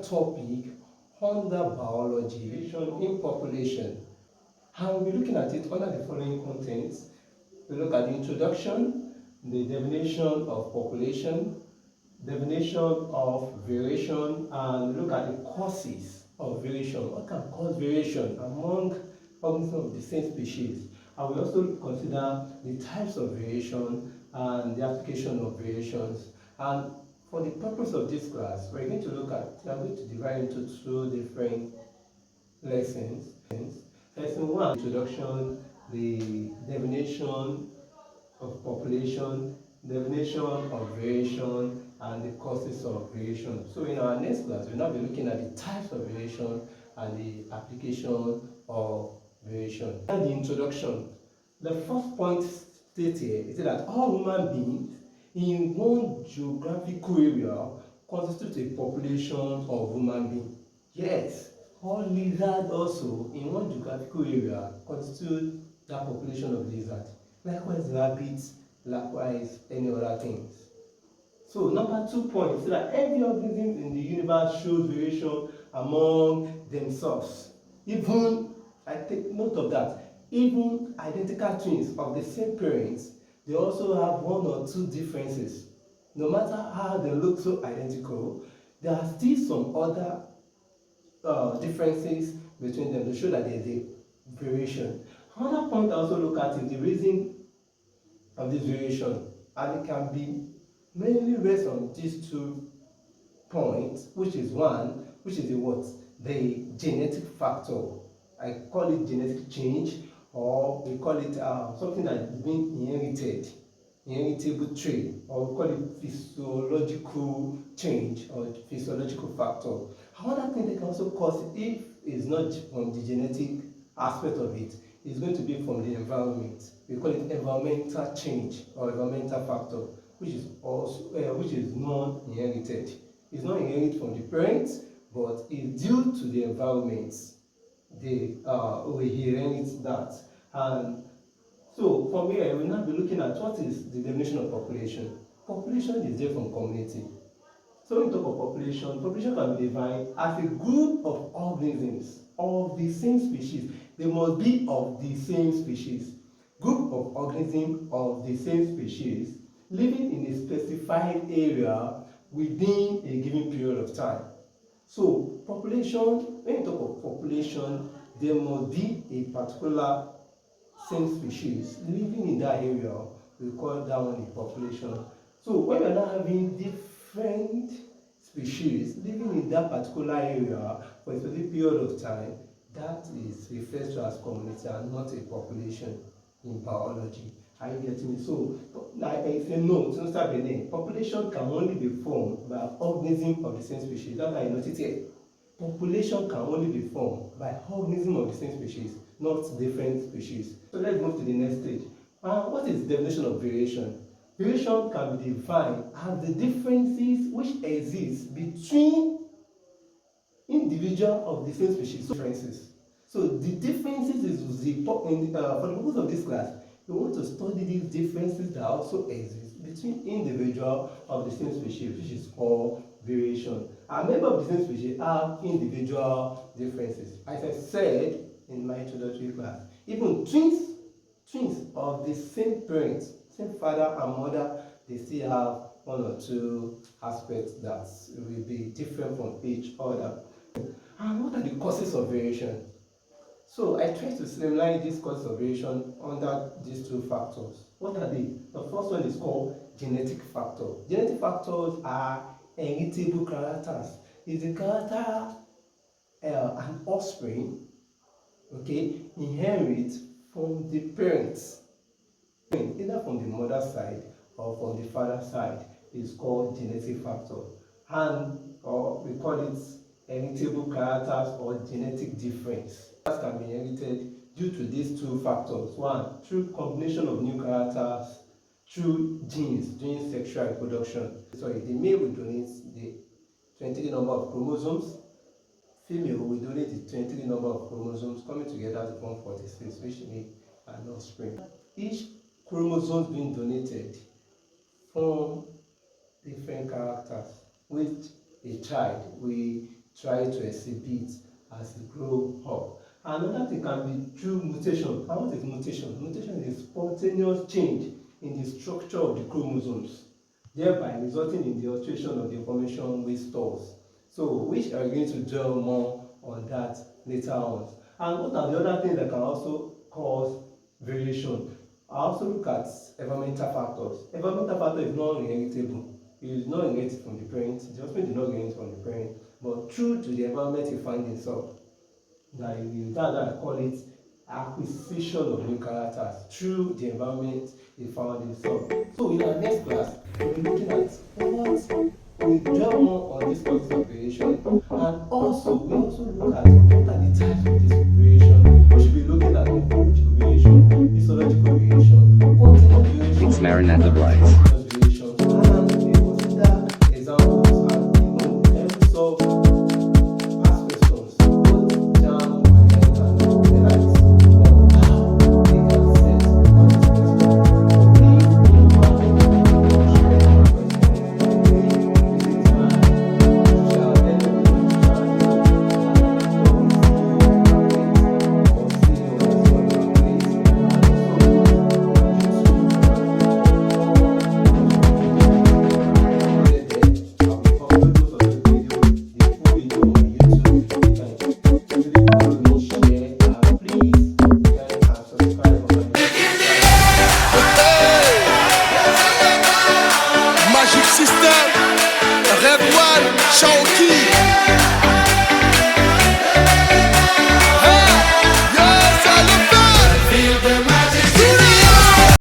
topic under biology in population. And we'll be looking at it under the following contents. We look at the introduction, the definition of population, definition of variation, and look at the causes of variation. What can cause variation among organisms of the same species? And we also consider the types of variation and the application of variations. And for the purpose of this class, we are going to divide into two different lessons. Lesson 1, introduction, the definition of population, definition of variation, and the causes of variation. So in our next class, we'll now be looking at the types of variation and the application of variation. And the introduction. The first point stated here is that all human beings in one geographical area constitute a population of human beings. Yes, all lizards also in one geographical area constitute that population of lizards. Likewise rabbits, likewise any other things. So number 2 point is that every organism in the universe shows variation among themselves. Even, I take note of that, even identical twins of the same parents, they also have one or two differences. No matter how they look so identical, there are still some other differences between them to show that there is a variation. Another point I also look at is the reason of this variation, and it can be mainly based on these 2 points, which is the genetic factor. I call it genetic change, or we call it something that is being inherited, inheritable trait, or we call it physiological change or physiological factor. Another thing that can also cause it, if it's not from the genetic aspect of it, is going to be from the environment. We call it environmental change or environmental factor, which is non-inherited. It's not inherited from the parents, but it's due to the environment. We inherit that. And so from here, we'll now be looking at what is the definition of population. Population is different from community. So when we talk of population, population can be defined as a group of organisms of the same species. They must be of the same species. Group of organisms of the same species living in a specified area within a given period of time. So population, when you talk of population, there must be a particular same species living in that area. We call that one a population. So when we are now having different species living in that particular area for a specific period of time, that is referred to as community and not a population in biology. Are you getting me? So, like I say, no, to start the name, population can only be formed by organisms of the same species. That's why I noted here. Population can only be formed by organisms of the same species, not different species. So let's move to the next stage. What is the definition of variation? Variation can be defined as the differences which exist between individuals of the same species. So the differences is for the purpose of this class, we want to study these differences that also exist between individuals of the same species, which is called variation. And members of the same species have individual differences. As I said in my introductory class, even twins of the same parents, same father and mother, they still have one or two aspects that will be different from each other. And what are the causes of variation? So I try to streamline these causes of variation under these 2 factors. What are they? The first one is called genetic factor. Genetic factors are heritable characters. It's the character an offspring, okay, inherit from the parents, either from the mother's side or from the father's side, is called genetic factor. And we call it heritable characters or genetic difference. That can be inherited due to these 2 factors. One, through combination of new characters, through genes during sexual reproduction. So the male will donate the 23 number of chromosomes, female will donate the 23 number of chromosomes coming together to form 46, which make an offspring. Each chromosome being donated form different characters, which a child will try to exhibit as they grow up. Another thing can be through mutation. And what is mutation? Mutation is a spontaneous change in the structure of the chromosomes, thereby resulting in the alteration of the information we stores. So, which are going to dwell more on that later on. And what are the other things that can also cause variation? I also look at environmental factors. Environmental factor is not inheritable. It is not inherited from the parent. The husband did not inherit from the parent, but true to the environment he finds himself. That's why I call it acquisition of new characters through the environment he found himself. So in our next class, we'll be looking at what we dwell more on this process of variation, and also we also look at what are the types of this variation. We should be looking at morphological variation, histological variation, continuous variation. It's Marinette the Blythe.